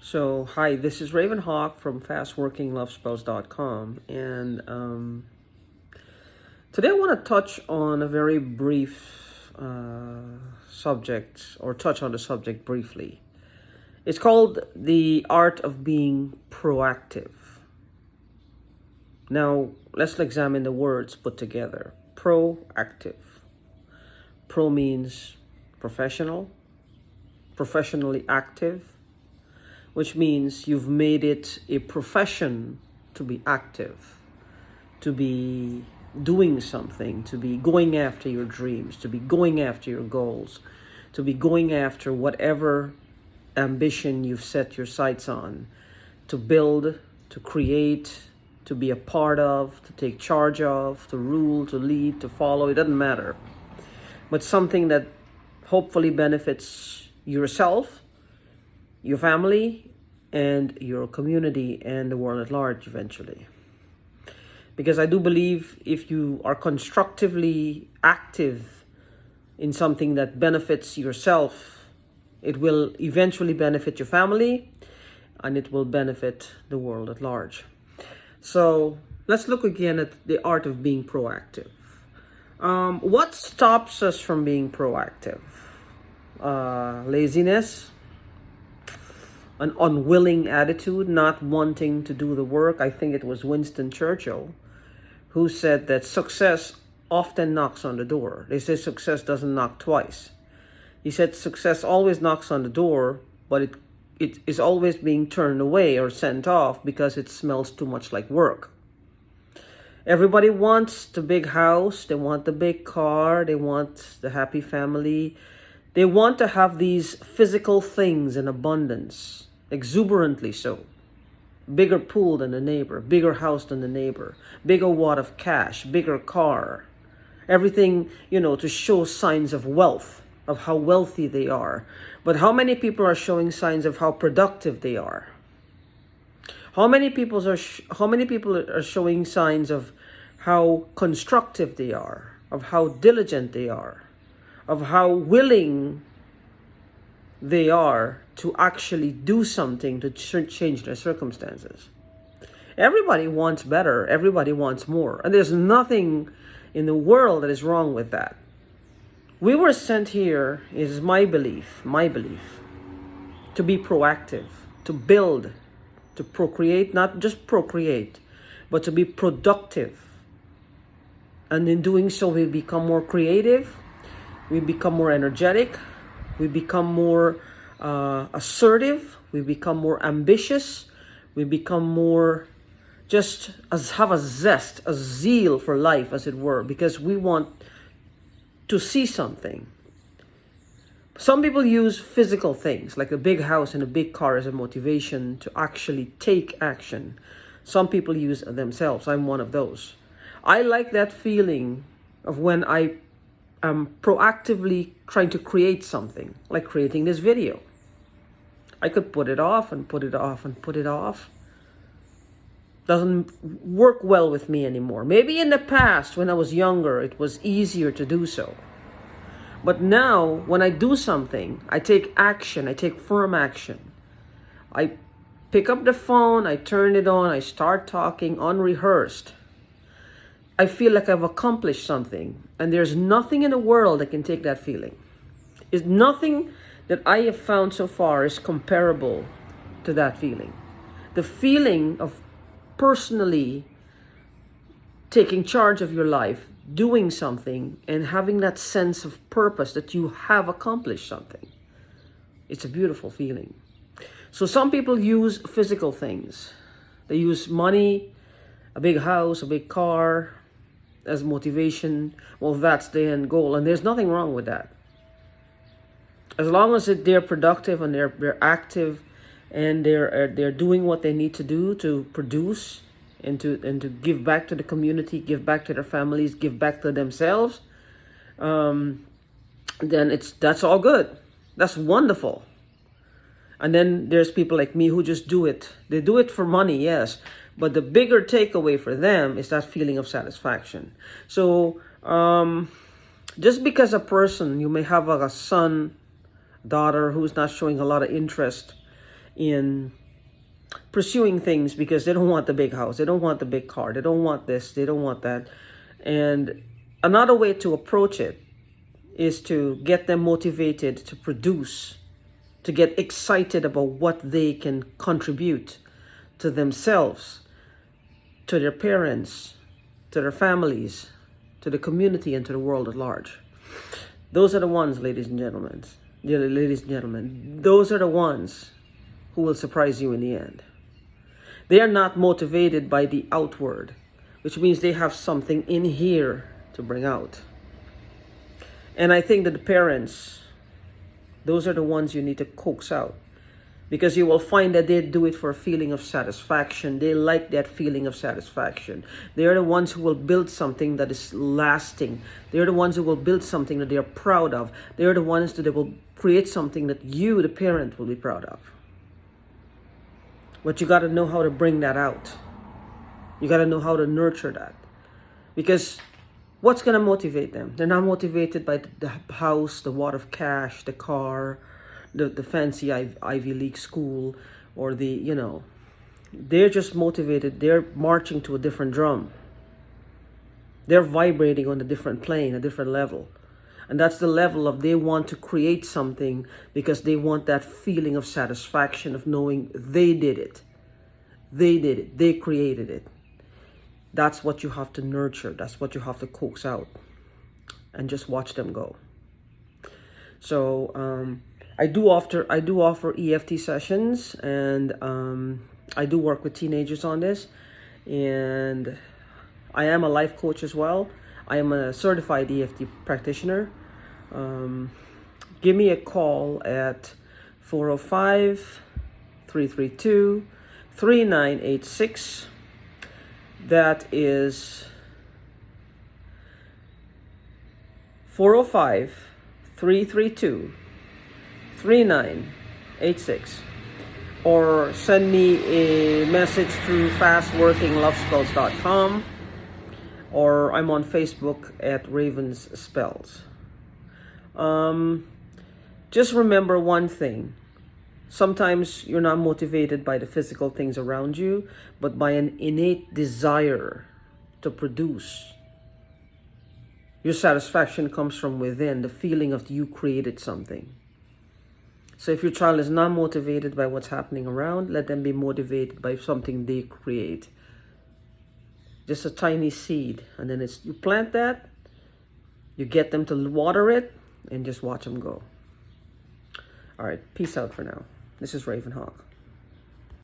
So, hi, this is Raven Hawk from FastWorkingLoveSpells.com, and today I want to touch on a very brief subject, or touch on the subject briefly. It's called the art of being proactive. Now, let's examine the words put together. Proactive. Pro means professional, professionally active, which means you've made it a profession to be active, to be doing something, to be going after your dreams, to be going after your goals, to be going after whatever ambition you've set your sights on, to build, to create, to be a part of, to take charge of, to rule, to lead, to follow. It doesn't matter. But something that hopefully benefits yourself, your family, and your community and the world at large eventually. Because I do believe if you are constructively active in something that benefits yourself, it will eventually benefit your family and it will benefit the world at large. So let's look again at the art of being proactive. What stops us from being proactive? Laziness, an unwilling attitude, not wanting to do the work. I think it was Winston Churchill who said that success often knocks on the door. They say success doesn't knock twice. He said success always knocks on the door, but it is always being turned away or sent off because it smells too much like work. Everybody wants the big house, they want the big car, they want the happy family. They want to have these physical things in abundance, exuberantly so. Bigger pool than the neighbor, bigger house than the neighbor, bigger wad of cash, bigger car. Everything, to show signs of wealth, of how wealthy they are. But how many people are showing signs of how productive they are? How many people are showing signs of how constructive they are, of how diligent they are, of how willing they are to actually do something to change their circumstances? Everybody wants better. Everybody wants more. And there's nothing in the world that is wrong with that. We were sent here, is my belief, to be proactive, to build, to procreate, not just procreate, but to be productive. And in doing so, we become more creative, we become more energetic, we become more assertive, we become more ambitious, we become more have a zest, a zeal for life, as it were, because we want to see something. Some people use physical things like a big house and a big car as a motivation to actually take action. Some people use themselves. I'm one of those. I like that feeling of when I am proactively trying to create something, like creating this video. I could put it off and put it off and put it off. Doesn't work well with me anymore. Maybe in the past, when I was younger, it was easier to do so. But now, when I do something, I take action, I take firm action. I pick up the phone, I turn it on, I start talking unrehearsed. I feel like I've accomplished something, and there's nothing in the world that can take that feeling. It's nothing that I have found so far is comparable to that feeling. The feeling of personally taking charge of your life, doing something, and having that sense of purpose that you have accomplished something. It's a beautiful feeling. So some people use physical things. They use money, a big house, a big car as motivation. Well, that's the end goal, and there's nothing wrong with that. As long as they're productive and they're active and they're doing what they need to do to produce and to give back to the community, give back to their families, give back to themselves, then that's all good. That's wonderful. And then there's people like me who just do it. They do it for money, yes, but the bigger takeaway for them is that feeling of satisfaction. So just because a person, you may have a son, daughter who's not showing a lot of interest in pursuing things because they don't want the big house, they don't want the big car, they don't want this, they don't want that. And another way to approach it is to get them motivated to produce, to get excited about what they can contribute to themselves, to their parents, to their families, to the community, and to the world at large. Those are the ones, ladies and gentlemen. Ladies and gentlemen, those are the ones who will surprise you in the end. They are not motivated by the outward, which means they have something in here to bring out. And I think that the parents, those are the ones you need to coax out, because you will find that they do it for a feeling of satisfaction. They like that feeling of satisfaction. They are the ones who will build something that is lasting. They are the ones who will build something that they are proud of. They are the ones that will create something that you, the parent, will be proud of. But you got to know how to bring that out. You got to know how to nurture that. Because what's going to motivate them? They're not motivated by the house, the wad of cash, the car, the fancy Ivy League school, or they're just motivated. They're marching to a different drum. They're vibrating on a different plane, a different level. And that's the level of they want to create something because they want that feeling of satisfaction of knowing they did it. They did it. They created it. That's what you have to nurture. That's what you have to coax out. And just watch them go. So I do offer EFT sessions, and I do work with teenagers on this. And I am a life coach as well. I am a certified EFT practitioner. Give me a call at 405-332-3986. That is 405-332-3986. Or send me a message through fastworkinglovespells.com, or I'm on Facebook at Ravens Spells. Just remember one thing. Sometimes you're not motivated by the physical things around you, but by an innate desire to produce. Your satisfaction comes from within, the feeling of you created something. So if your child is not motivated by what's happening around, let them be motivated by something they create. Just a tiny seed, and then you plant that, you get them to water it, and just watch them go. All right, peace out for now. This is Raven Hawk.